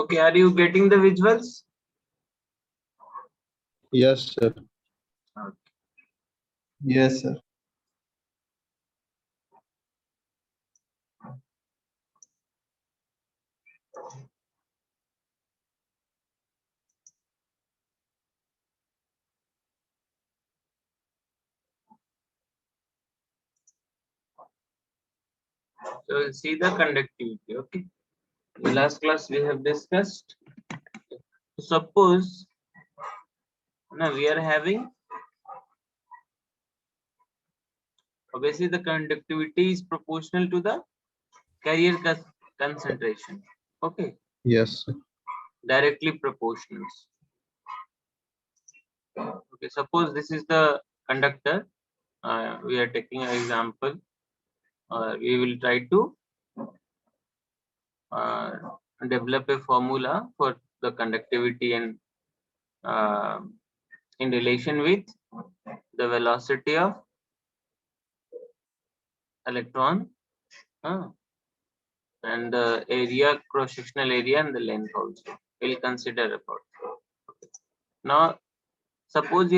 Okay, are you getting the visuals? Yes, sir. Okay. Yes, sir. So we'll see the conductivity. Okay. In the last class we have discussed. Suppose now we are having, obviously the conductivity is proportional to the carrier concentration. Okay. Yes, sir. Directly proportional. Okay. Suppose this is the conductor. We are taking an example. We will try to develop a formula for the conductivity and in relation with the velocity of electron and the area, cross-sectional area, and the length also. We'll consider about. Okay. Now, suppose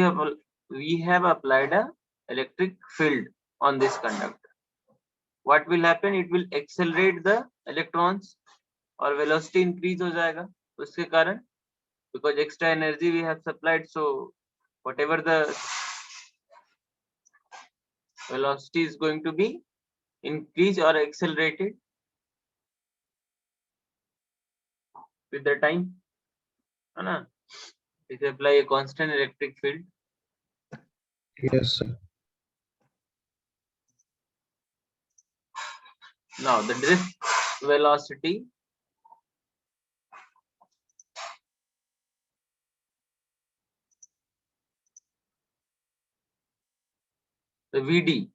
we have applied a electric field on this conductor. What will happen? It will accelerate the electrons और velocity increase हो जाएगा उसके कारण, because extra energy we have supplied, so whatever the velocity is going to be increased or accelerated with the time, है ना? If you apply a constant electric field. Yes, sir. Now the drift velocity the Vd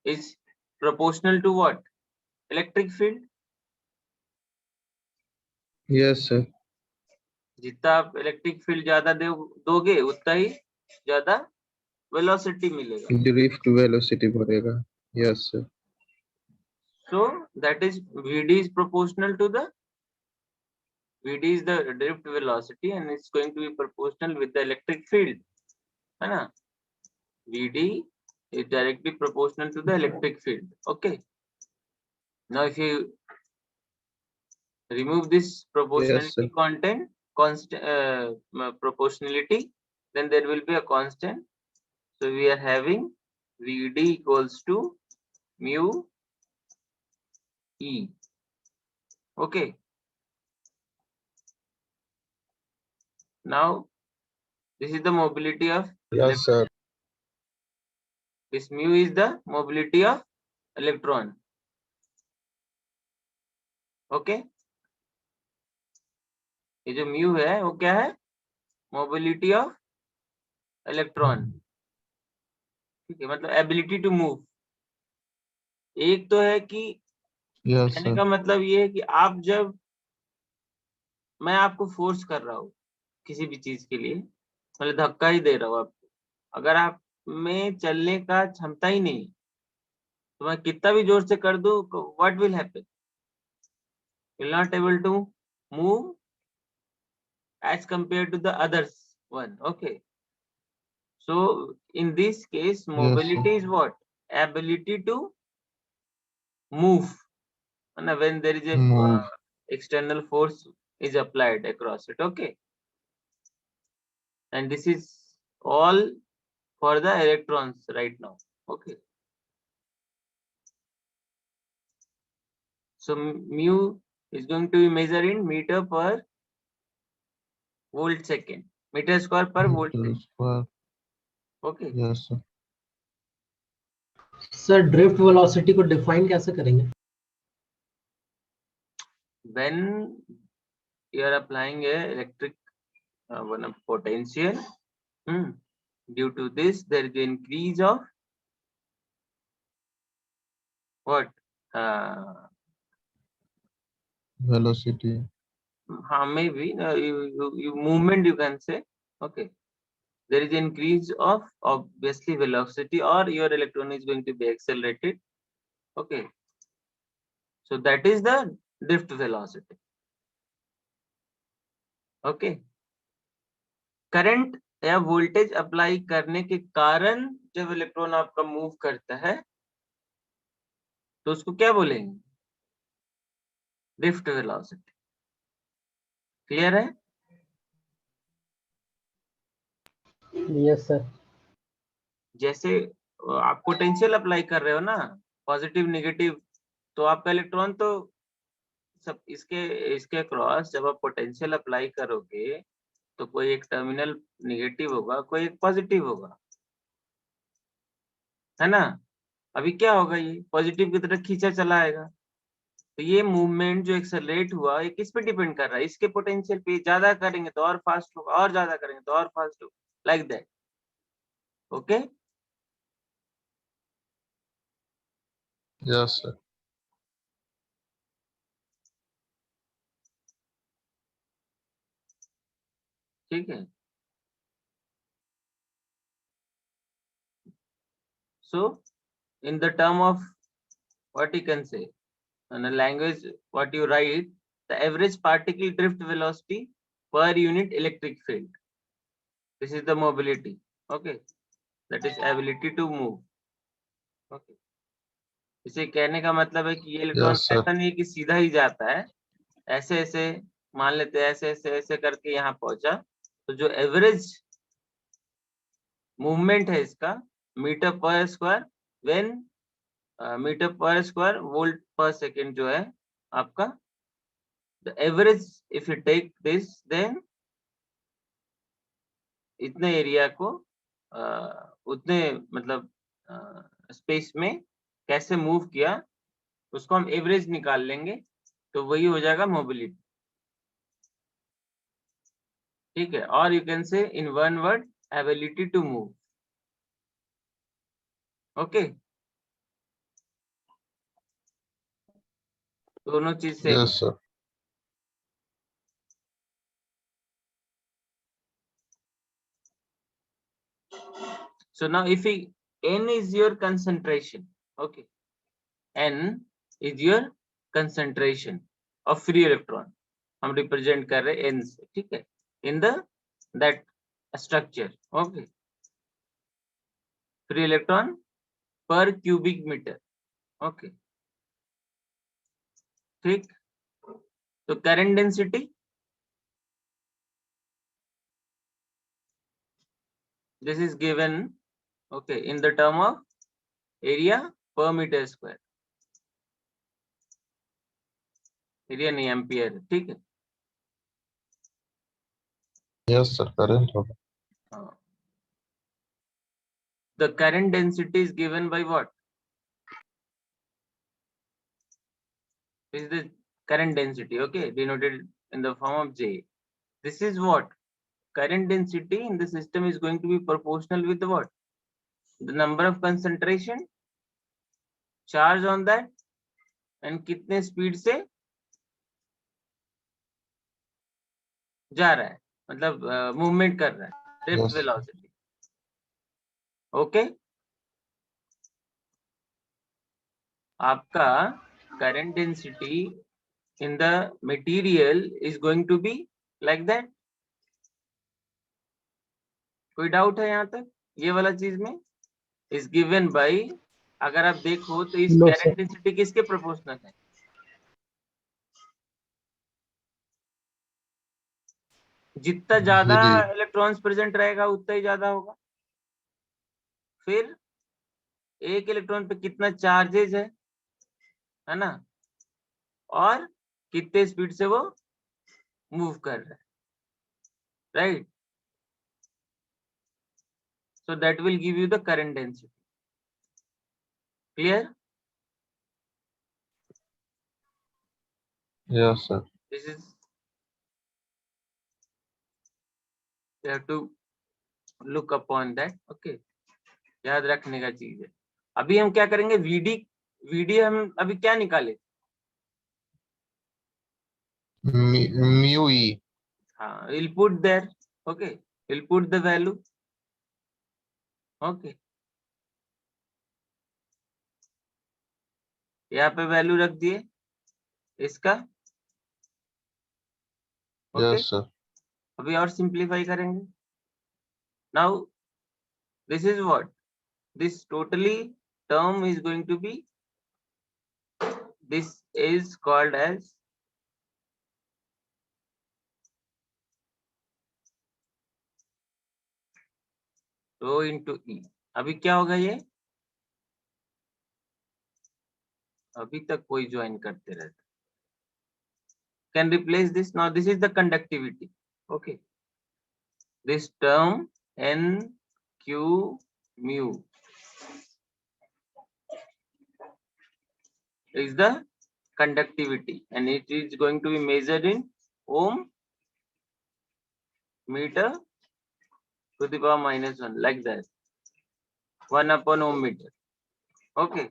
is proportional to what? Electric field. Yes, sir. जितना आप electric field ज्यादा दोगे उतना ही ज्यादा velocity मिलेगा. Drift velocity बढ़ेगा. Yes, sir. So that is Vd is proportional to the Vd is the drift velocity and it's going to be proportional with the electric field, है ना? Vd is directly proportional to the electric field. Okay. Now if you remove this proportionality proportionality, then there will be a constant. So we are having Vd equals to mu E. Okay. Now this is the mobility of Yes, sir. This mu is the mobility of electron. Okay. ये जो mu है वो क्या है? Mobility of electron. ठीक है, मतलब ability to move. एक तो है कि कहने का मतलब ये है कि आप जब मैं आपको फोर्स कर रहा हूँ किसी भी चीज के लिए, मतलब धक्का ही दे रहा हूँ आपको, अगर आप में चलने का क्षमता ही नहीं तो मैं कितना भी जोर से कर दूं, what will happen? Will not able to move as compared to the others one. Okay, so in this case mobility is what? Ability to move, and when there is a external force is applied across it. Okay, and this is all for the electrons right now. Okay, so mu is going to be measured in meter per volt second, meter square per volt second. Okay. Yes, sir. Sir drift velocity को define कैसे करेंगे? When you are applying a electric potential, due to this there is an increase of what? Velocity. Maybe you movement you can say. Okay, there is an increase of obviously velocity, or your electron is going to be accelerated. Okay, so that is the drift velocity. Okay, current या voltage apply करने के कारण जब electron आपका move करता है तो उसको क्या बोलेंगे? Drift velocity. क्लियर है? Yes sir. जैसे आप पोटेंशियल अप्लाई कर रहे हो ना, पॉजिटिव नेगेटिव, तो आपका इलेक्ट्रॉन तो सब इसके क्रॉस जब आप पोटेंशियल अप्लाई करोगे तो कोई एक टर्मिनल नेगेटिव होगा, कोई एक पॉजिटिव होगा, है ना? अभी क्या होगा, ये पॉजिटिव की तरफ खींचा चला आएगा, तो ये मूवमेंट जो एक्सेलरेट हुआ ये किस पे डिपेंड कर रहा है? इसके पोटेंशियल पे। ज्यादा करेंगे तो और फास्ट होगा, और ज्यादा करेंगे तो और फास्ट होगा, like that. Okay, Yes, sir. ठीक है। सो in the term of what you can say, in a language what you write, the average particle drift velocity per unit electric field, this is the mobility. Okay, that is ability to move. Okay, इसे कहने का मतलब है कि ये electron Yes, sir. ऐसा नहीं है कि सीधा ही जाता है, ऐसे ऐसे मान लेते हैं, ऐसे ऐसे ऐसे करके यहाँ पहुंचा, तो जो एवरेज मूवमेंट है इसका मीटर पर स्क्वायर व्हेन मीटर पर स्क्वायर वोल्ट पर सेकेंड जो है आपका, the average if you take this then इतने एरिया को उतने मतलब स्पेस में कैसे मूव किया उसको हम एवरेज निकाल लेंगे, तो वही हो जाएगा मोबिलिटी। ठीक है, और you can say in one word ability to move. Okay, दोनों चीज सेम है। Yes, sir. So now if we, n is your concentration, okay, n is your concentration of free electron, हम रिप्रेजेंट कर रहे हैं n से, ठीक है, in the that structure, okay, free electron per cubic meter, okay, ठीक। तो current density, this is given, okay, in the term of area per meter square, area नहीं एम्पियर, ठीक है। Yes, sir. Current होगा. The current density is given by what? This is the current density, okay, denoted in the form of J. This is what? Current density in the system is going to be proportional with what? The number of concentration, charge on that, and कितने speed से जा रहा है, मतलब movement कर रहा है, drift Yes. velocity. Okay? आपका current density in the material is going to be like that. कोई डाउट है यहाँ तक ये वाला चीज में? इज गिवन बाय, अगर आप देखो तो इस No, करंट sir. डेंसिटी किसके प्रोपोर्शनल है? जितना ज्यादा VD. इलेक्ट्रॉन्स प्रेजेंट रहेगा उतना ही ज्यादा होगा। फिर एक इलेक्ट्रॉन पे कितना चार्जेज है ना, और कितने स्पीड से वो मूव कर रहा है, right? So that will give you the current density. Clear? Yes, sir. This is, you have to look upon that, okay, याद रखने का चीज है। अभी हम क्या करेंगे, वीडी, वीडी हम अभी क्या निकाले? Mu E. हाँ, we'll put there, okay, we'll put the value, okay, यहाँ पे वैल्यू रख दिए इसका, ओके, Yes, sir. अभी और सिंप्लीफाई करेंगे. Now this is what this totally term is going to be. This is called as rho into E. अभी क्या होगा ये? अभी तक कोई ज्वाइन करते रहते. Can replace this. Now this is the conductivity. Okay. This term N Q mu is the conductivity, and it is going to be measured in ohm meter to the power -1, like that. 1 upon ohm meter. Okay.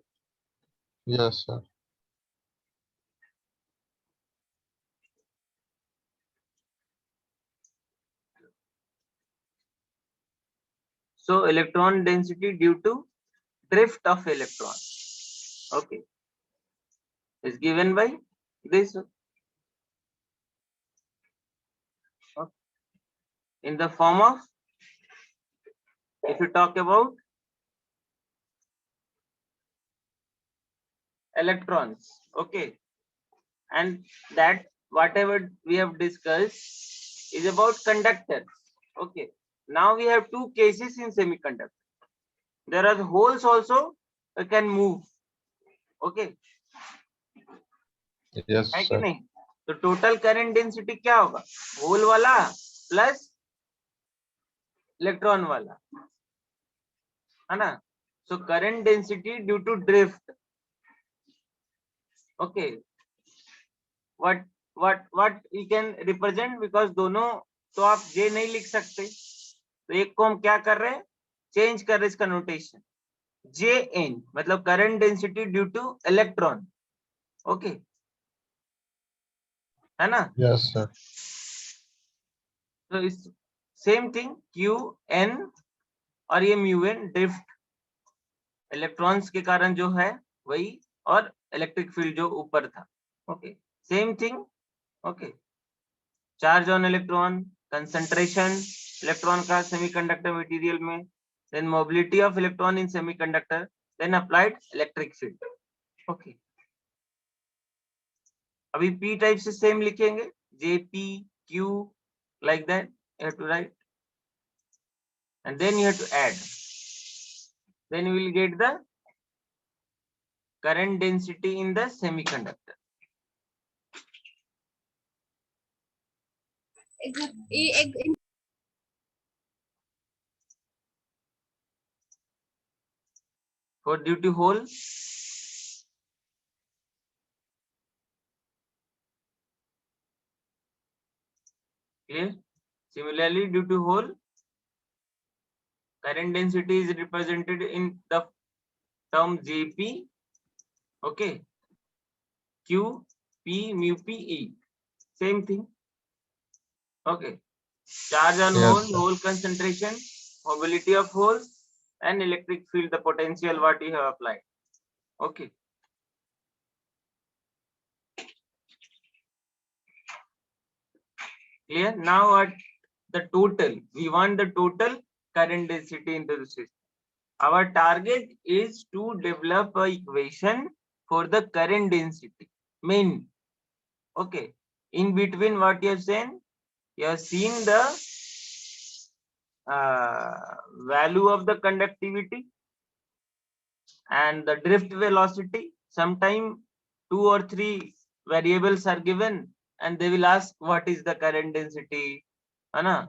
Yes, sir. So electron density due to drift of electron, okay, is given by this, in the form of, if you talk about electrons, okay, and that whatever we have discussed is about conductors. Okay, now we have two cases in semiconductor. There are holes also that can move. Okay, Yes, है कि sir. नहीं? तो total current density क्या होगा? Whole वाला plus electron वाला, है ना? So current density due to drift. Okay, what we can represent, because दोनों तो आप J नहीं लिख सकते, तो एक को हम क्या कर रहे हैं, चेंज कर रहे हैं इसका नोटेशन. Jn मतलब current density due two electron. Okay, है ना? Yes, sir. तो इस सेम थिंग Qn और ये μn ड्रिफ्ट इलेक्ट्रॉन्स के कारण जो है वही, और इलेक्ट्रिक फील्ड जो ऊपर था. Okay, same thing. Okay, charge on electron, concentration electron का सेमीकंडक्टर मटेरियल में, then mobility of electron in semiconductor, then applied electric field. Okay, अभी p टाइप से सेम लिखेंगे, Jp Q, like that you have to write, and then you have to add, then you will get the current density in the semiconductor. For due to hole, clear? Similarly, due to hole, current density is represented in the term Jp, okay, Q, P, mu P, E, same thing. Okay, charge on Yes, hole, sir. hole concentration, mobility of holes, and electric field, the potential what you have applied. Okay. Clear? Now what the total? We want the total current density into the system. Our target is to develop a equation for the current density. Main. Okay. In between what you have seen, you have seen the value of the conductivity and the drift velocity. Sometime 2 or 3 variables are given and they will ask what is the current density, है ना?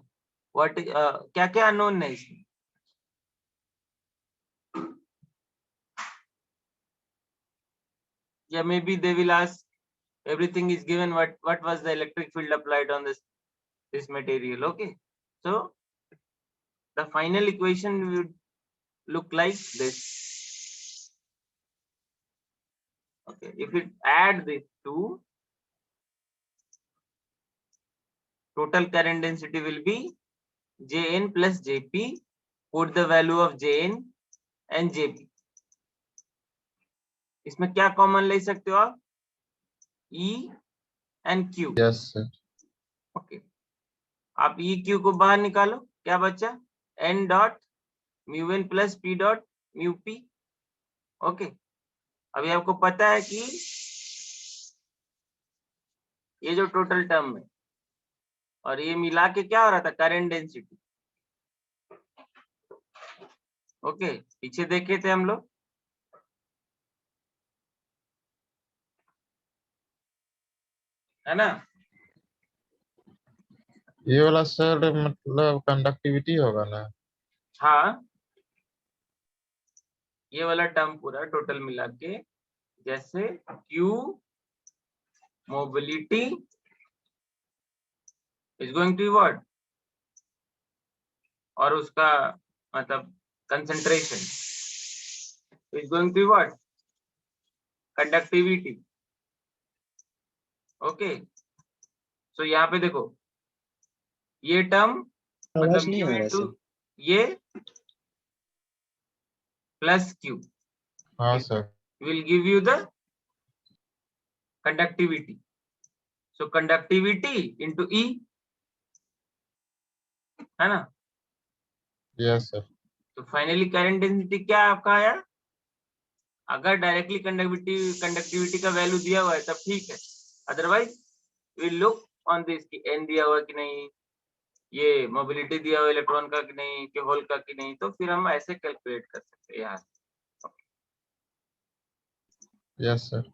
What is क्या क्या unknown है इसमें? Yeah, maybe they will ask, everything is given, what was the electric field applied on this material. Okay, so the final equation would look like this. Okay, if it add these two, total current density will be Jn plus Jp. Put the value of Jn and Jp. इसमें क्या common ले सकते हो आप? E and Q. Yes, sir. Okay. आप E Q को बाहर निकालो, क्या बचा, n dot mu n plus p dot mu p. Okay, अभी आपको पता है कि ये जो टोटल टर्म है और ये मिला के क्या हो रहा था, करंट डेंसिटी। ओके, पीछे देखे थे हम लोग, है ना। ये वाला सर मतलब कंडक्टिविटी होगा ना? हाँ, ये वाला टर्म पूरा टोटल मिला के, जैसे Q mobility is going to what, और उसका मतलब concentration is going to what, conductivity. Okay, so यहाँ पे देखो, ये टर्म मतलब आवाज नहीं म्यू आ रहा इनटू सर। ये प्लस Q हाँ sir. will give you the conductivity. So conductivity into E, है ना। Yes sir. तो फाइनली करंट डेंसिटी क्या आपका आया, अगर डायरेक्टली कंडक्टिविटी का वैल्यू दिया हुआ है तब ठीक है, otherwise will look on this कि एन दिया हुआ कि नहीं, ये मोबिलिटी दिया हुआ इलेक्ट्रॉन का कि नहीं, कि होल का कि नहीं, तो फिर हम ऐसे कैलकुलेट कर सकते हैं यहाँ। Yes sir.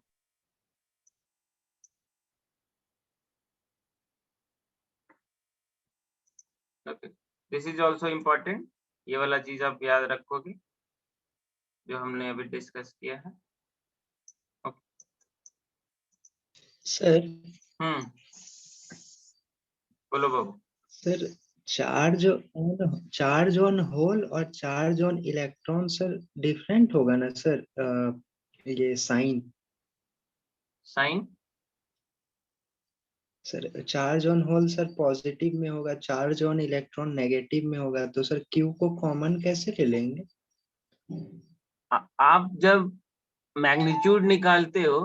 Okay, this is also important, ये वाला चीज आप याद रखोगे जो हमने अभी डिस्कस किया है। सर बोलो बाबू। सर चार्ज ऑन होल और charge on electron sir different होगा ना सर? ये sign sign sir, charge on hole sir positive में होगा, चार्ज ऑन इलेक्ट्रॉन नेगेटिव में होगा, तो सर क्यू को कॉमन कैसे ले लेंगे? आप जब मैग्नीट्यूड निकालते हो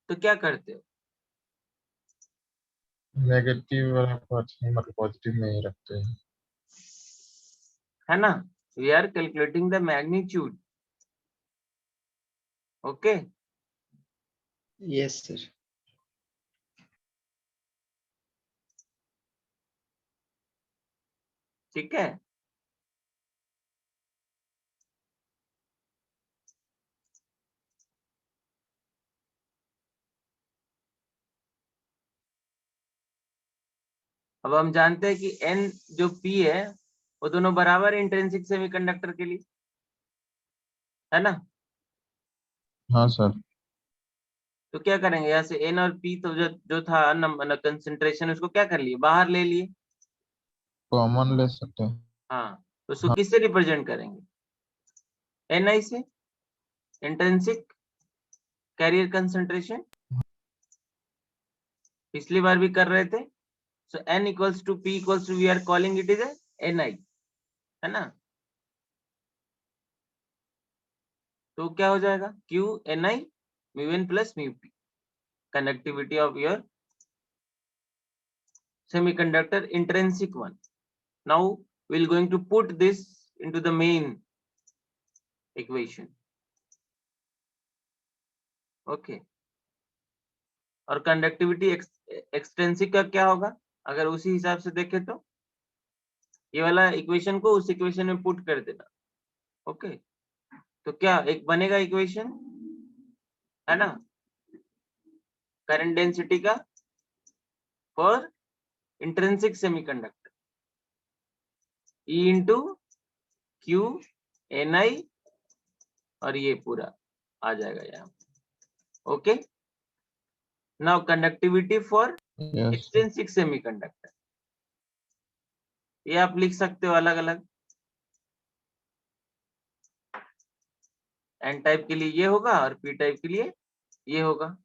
तो क्या करते हो, नेगेटिव वाला पार्ट मतलब पॉजिटिव में ही रखते हैं। है ना। We are calculating the magnitude. Okay, yes sir. ठीक है। अब हम जानते हैं कि N जो P है वो दोनों बराबर इंट्रिंसिक सेमीकंडक्टर के लिए, है ना। हाँ सर। तो क्या करेंगे, यहाँ से N और P तो जो जो था नंबर कंसेंट्रेशन, उसको क्या कर लिए, बाहर ले लिए। कॉमन ले सकते हैं। हाँ, तो उसको हाँ। किससे रिप्रेजेंट करेंगे, Ni से, इंट्रिंसिक कैरियर कंसेंट्रेशन, पिछली बार भी कर रहे थे। So N equals to P equals to, we are calling it is Ni, है ना। तो क्या हो जाएगा, Q Ni mu n plus mu p, conductivity of your semiconductor intrinsic one. Now we're going to put this into the main equation. Okay, और conductivity extrinsic का क्या होगा, अगर उसी हिसाब से देखें तो ये वाला इक्वेशन को उस इक्वेशन में पुट कर देना। ओके, तो क्या एक बनेगा इक्वेशन, है ना, करंट डेंसिटी का for intrinsic semiconductor, E into Q Ni, और ये पूरा आ जाएगा यहाँ। Okay, now conductivity for yes sir. Extrinsic semiconductor, ये आप लिख सकते हो अलग अलग। एन टाइप के लिए ये होगा और पी टाइप के लिए ये होगा।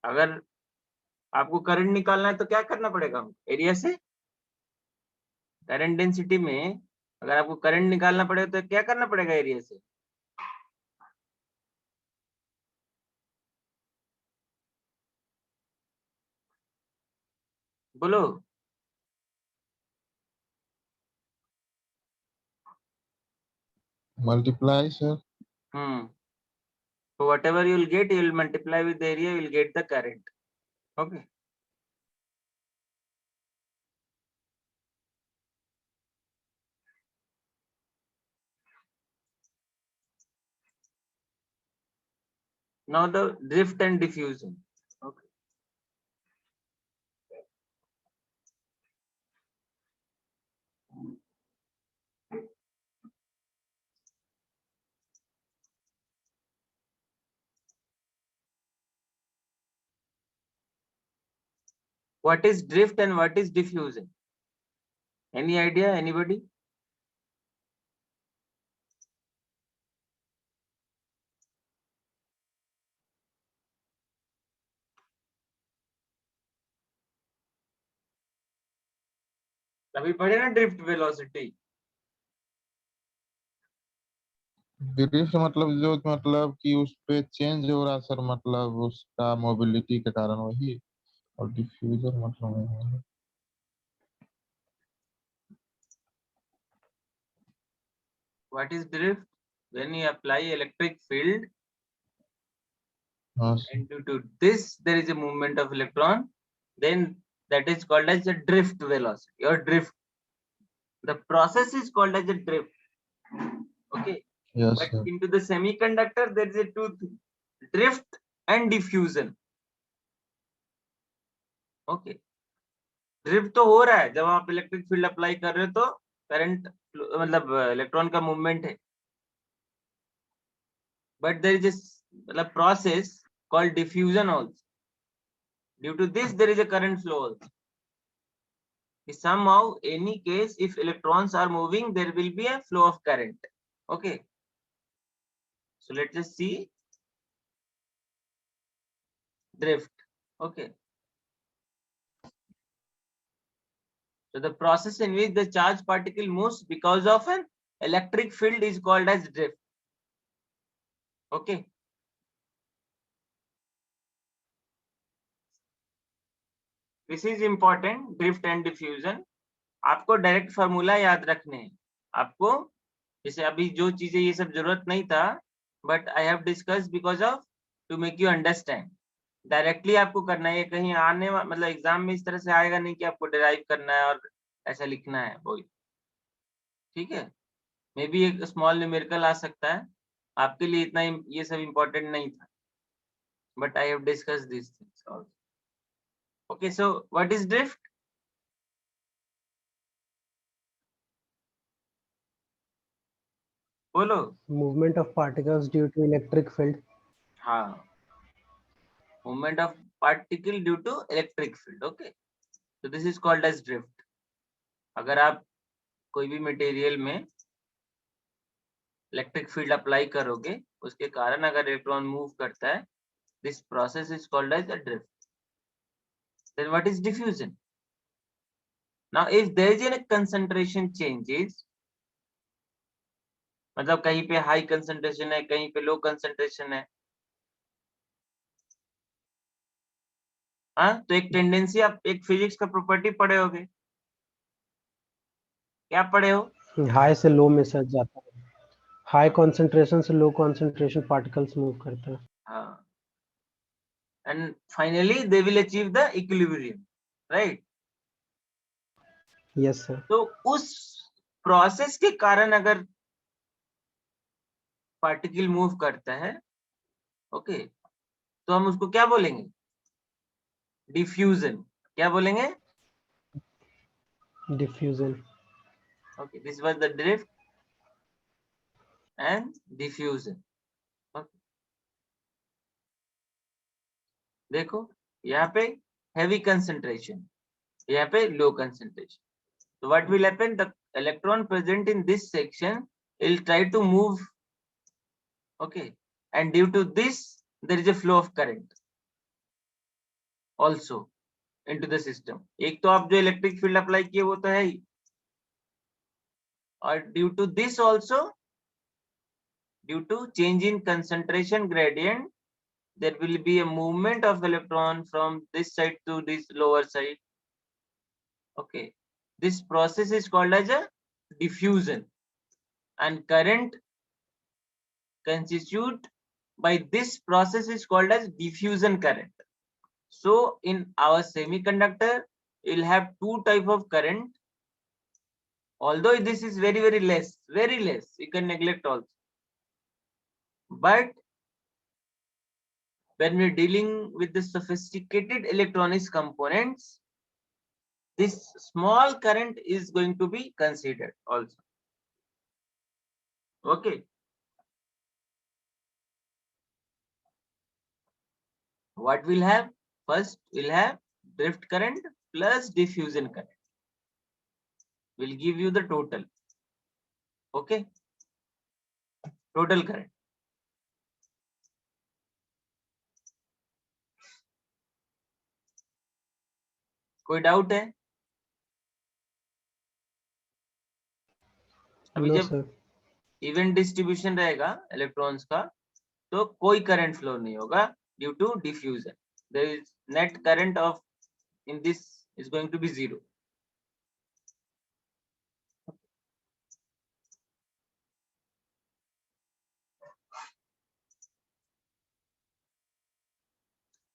अगर आपको करंट निकालना है तो क्या करना पड़ेगा, एरिया से, करंट डेंसिटी में अगर आपको करंट निकालना पड़ेगा तो क्या करना पड़ेगा, एरिया से। बोलो। Multiply sir. So whatever you will get, you will multiply with the area, you will get the current. Okay. Now the drift and diffusion. Okay. What is drift and what is diffusion? Any idea, anybody? अभी पढ़े ना drift velocity. Drift मतलब जो मतलब कि उस पे change हो रहा सर, मतलब उसका मोबिलिटी के कारण वही। और डिफ्यूजर मतलब What is drift? When you apply electric field हाँ sir. and due to this there is a movement of electron, then that is called as a drift velocity or drift. The process is called as a drift. Okay. Yes But sir. into the semiconductor there is a two things, drift and diffusion. Okay. Drift तो हो रहा है जब आप electric field apply कर रहे हो तो करंट मतलब इलेक्ट्रॉन का मूवमेंट है, बट देयर इज मतलब process called diffusion also, due to this there is a current flow also. Somehow any case if electrons are moving there will be a flow of current. Okay, so let's just see drift. Okay, so the process in which the charged particle moves because of an electric field is called as drift. Okay, this is important, drift and diffusion. आपको direct formula याद रखने हैं आपको, जैसे अभी जो चीजें ये सब जरूरत नहीं था, but I have discuss because of to make you understand. Directly आपको करना है, कहीं आने मतलब एग्जाम में इस तरह से आएगा नहीं कि आपको डिराइव करना है और ऐसा लिखना है वो. ठीक है, मे बी एक स्मॉल न्यूमेरिकल आ सकता है, आपके लिए इतना ये सब इम्पोर्टेंट नहीं था, but I have discuss this things also. Okay, so what is drift? बोलो. Movement of particles due to electric field. हाँ, movement of particle due to electric field. Okay, so this is called as drift. अगर आप कोई भी material में electric field apply करोगे उसके कारण अगर इलेक्ट्रॉन मूव करता है, this process is called as a drift. Then what is diffusion? Now if there is an concentration changes, मतलब कहीं पे हाई कंसंट्रेशन है कहीं पे लो कंसंट्रेशन है, हाँ, तो एक टेंडेंसी, आप एक फिजिक्स का प्रॉपर्टी पढ़े होगे, क्या पढ़े हो? हाई से लो में सर जाता है, हाई कंसंट्रेशन से लो कंसंट्रेशन पार्टिकल्स मूव करते हैं. हाँ, and finally they will achieve the equilibrium, right? Yes sir. तो उस प्रोसेस के कारण अगर पार्टिकल मूव करता है, ओके, तो हम उसको क्या बोलेंगे? डिफ्यूजन. क्या बोलेंगे? Diffusion. Okay, this was the drift and diffusion. Okay, देखो यहाँ पे हेवी कंसंट्रेशन, यहाँ पे low concentration. So what will happen? The electron present in this section will try to move, okay, and due to this there is a flow of current also. into the system. एक तो आप जो electric field apply किए वो तो है ही, और due to this also, due to change in concentration gradient, there will be a movement of electron from this side to this lower side. Okay, this process is called as a diffusion, and current constitute by this process is called as diffusion current. So in our semiconductor you'll have two type of current, although this is very less, you can neglect also, but when we're dealing with the sophisticated electronics components, this small current is going to be considered also. Okay, what we'll have? First we'll have drift current plus diffusion current, will give you the total. Okay, total current. कोई doubt है? अभी No, जब sir. Even distribution रहेगा electrons का तो कोई current flow नहीं होगा due to diffusion. There is net current of in this is going to be 0.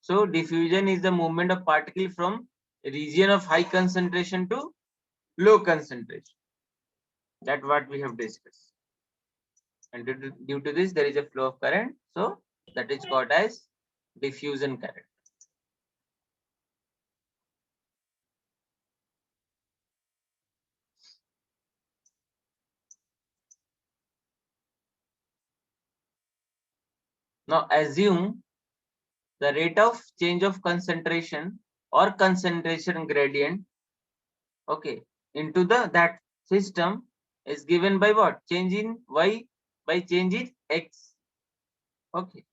So diffusion is the movement of particle from a region of high concentration to low concentration. That what we have discussed. And due to this, there is a flow of current. So that is called as diffusion current. Now assume the rate of change of concentration or concentration gradient, okay, into that system is given by what? Change in y by change in x. Okay.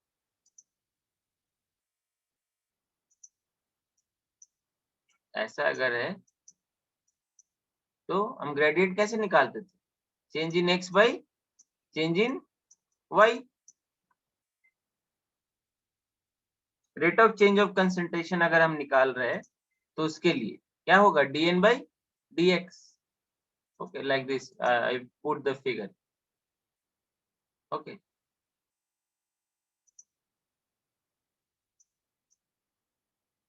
ऐसा अगर है तो हम gradient कैसे निकालते थे? Change in x by change in y. Rate of change of concentration अगर हम निकाल रहे हैं तो उसके लिए क्या होगा? dn by dx. Okay, like this. I put the figure. Okay.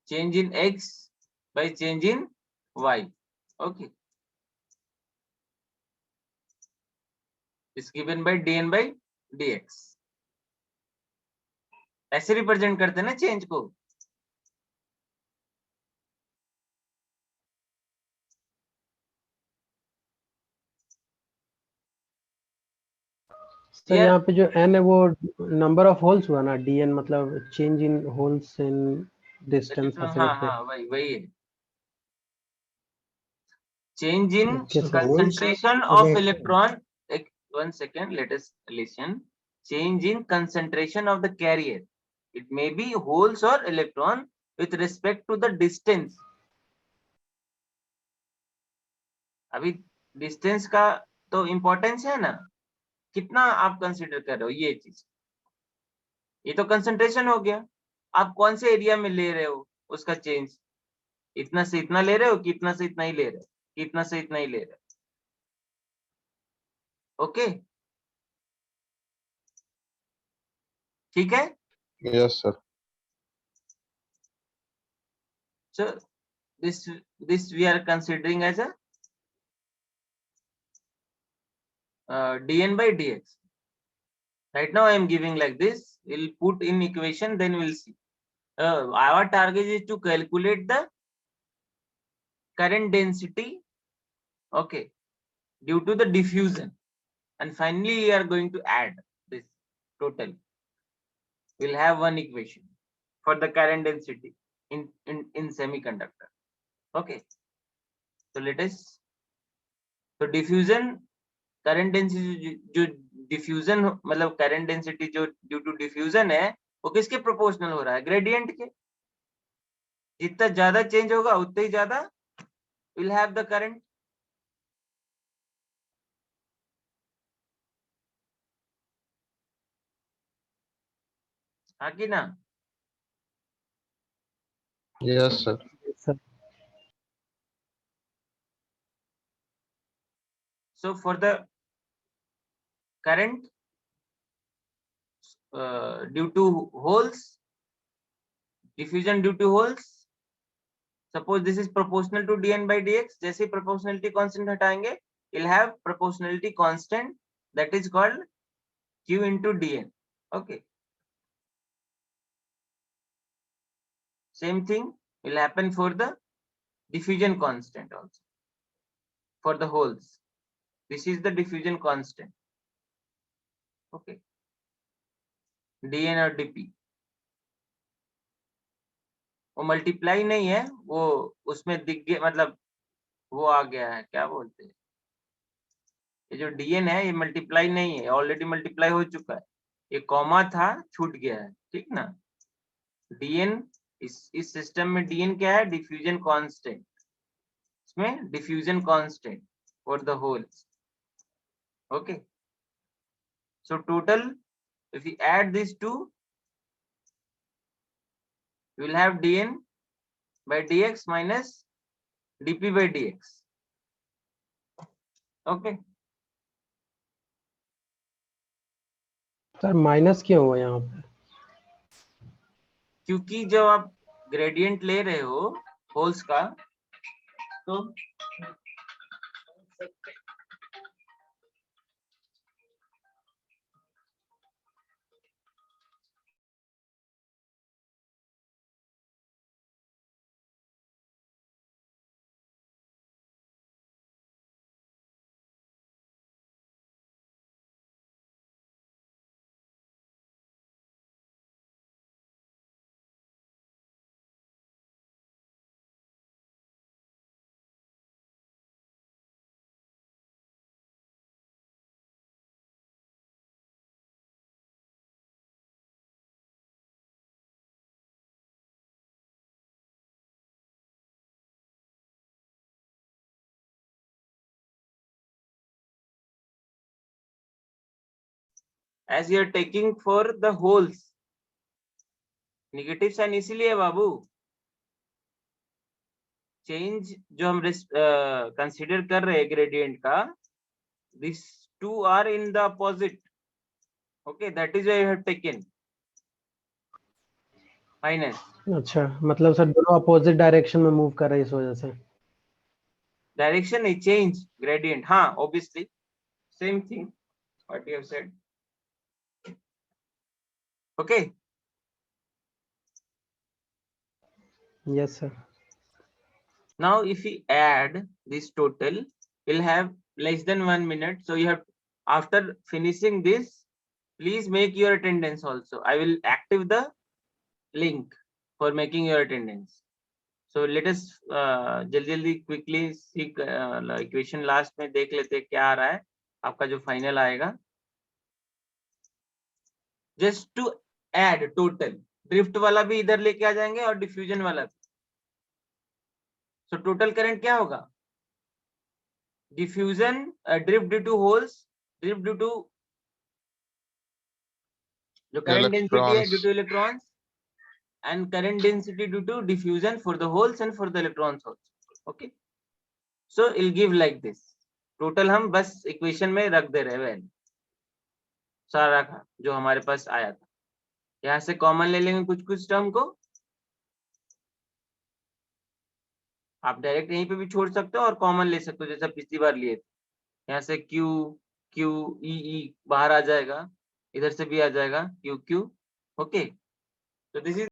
Change in x by change in y. Okay. Is given by dn by dx. ऐसे रिप्रेजेंट करते हैं ना चेंज को. सर यहाँ पे जो n है वो नंबर ऑफ होल्स हुआ ना, dn मतलब change in holes in distance ऐसे करके. हाँ वही है. Change in Okay, sir. concentration of electron. One second, let us listen. Change in concentration of the carrier. It may be holes or electron with respect to the distance. अभी distance का तो importance है ना, कितना आप consider कर रहे हो ये चीज. ये तो कंसंट्रेशन हो गया. आप कौन से एरिया में ले रहे हो उसका चेंज. इतना से इतना ले रहे हो कि इतना से इतना ही ले रहे हो, इतना से इतना ही ले रहे हो. ओके, ठीक है. Yes sir. So this we are considering as a dn by dx. Right now I am giving like this. We'll put in equation, then we'll see. Our target is to calculate the current density, okay, due to the diffusion, and finally we are going to add this total. We'll have one equation for the current density in semiconductor. Okay, so let us. So diffusion current density जो diffusion मतलब current density जो due to diffusion है वो किसके proportional हो रहा है? Gradient के. जितना ज्यादा चेंज होगा उतना ही ज्यादा विल हैव द करंट। हाँ कि ना? Yes sir. Sir So for the current due to holes, diffusion due to holes, suppose this is proportional to dn by dx, जैसे ही proportionality constant हटाएंगे we'll have proportionality constant that is called q into dn. Okay, same thing will happen for the diffusion constant also for the holes. This is the diffusion constant. Okay, dn और dp वो multiply नहीं है, वो उसमें दिख गया, मतलब वो आ गया है, क्या बोलते हैं, ये जो dn है ये मल्टीप्लाई नहीं है, ऑलरेडी मल्टीप्लाई हो चुका है, ये कॉमा था छूट गया है, ठीक ना। dn इस सिस्टम में dn क्या है? डिफ्यूजन कांस्टेंट, इसमें diffusion constant for the holes. Okay, so total if we add these two we will have dn by dx minus dp by dx. Okay, sir minus क्यों हुआ यहाँ पे? क्योंकि जब आप ग्रेडियंट ले रहे हो होल्स का तो as you are taking for the holes negative sign इसीलिए बाबू, चेंज जो हम कंसीडर कर रहे हैं ग्रेडियंट का, this two are in the opposite. Okay, that is why I have taken minus. अच्छा, मतलब सर दोनों अपोजिट डायरेक्शन में मूव कर रहे हैं इस वजह से। डायरेक्शन नहीं, चेंज ग्रेडियंट. हाँ, obviously same thing what you have said. Okay, yes sir. now if we add this total we'll have less than 1 minute, so you have, after finishing this, please make your attendance also. I will active the link for making your attendance. So let us जल्दी quickly see equation last में देख लेते हैं क्या आ रहा है आपका जो फाइनल आएगा. just to add total, drift वाला भी इधर लेके आ जाएंगे और डिफ्यूजन वाला भी. so total current क्या होगा? diffusion drift due to holes, drift due to जो current density है due to electrons, and current density due to diffusion for the holes and for the electrons also. Okay, so it'll give like this. total हम बस equation में रख दे रहे हैं सारा का जो हमारे पास आया था. यहाँ से कॉमन ले लेंगे कुछ टर्म को, आप डायरेक्ट यहीं पे भी छोड़ सकते हो और कॉमन ले सकते हो जैसा पिछली बार लिए थे. यहाँ से Q Q E E बाहर आ जाएगा, इधर से भी आ जाएगा Q Q. ओके, तो दिस इज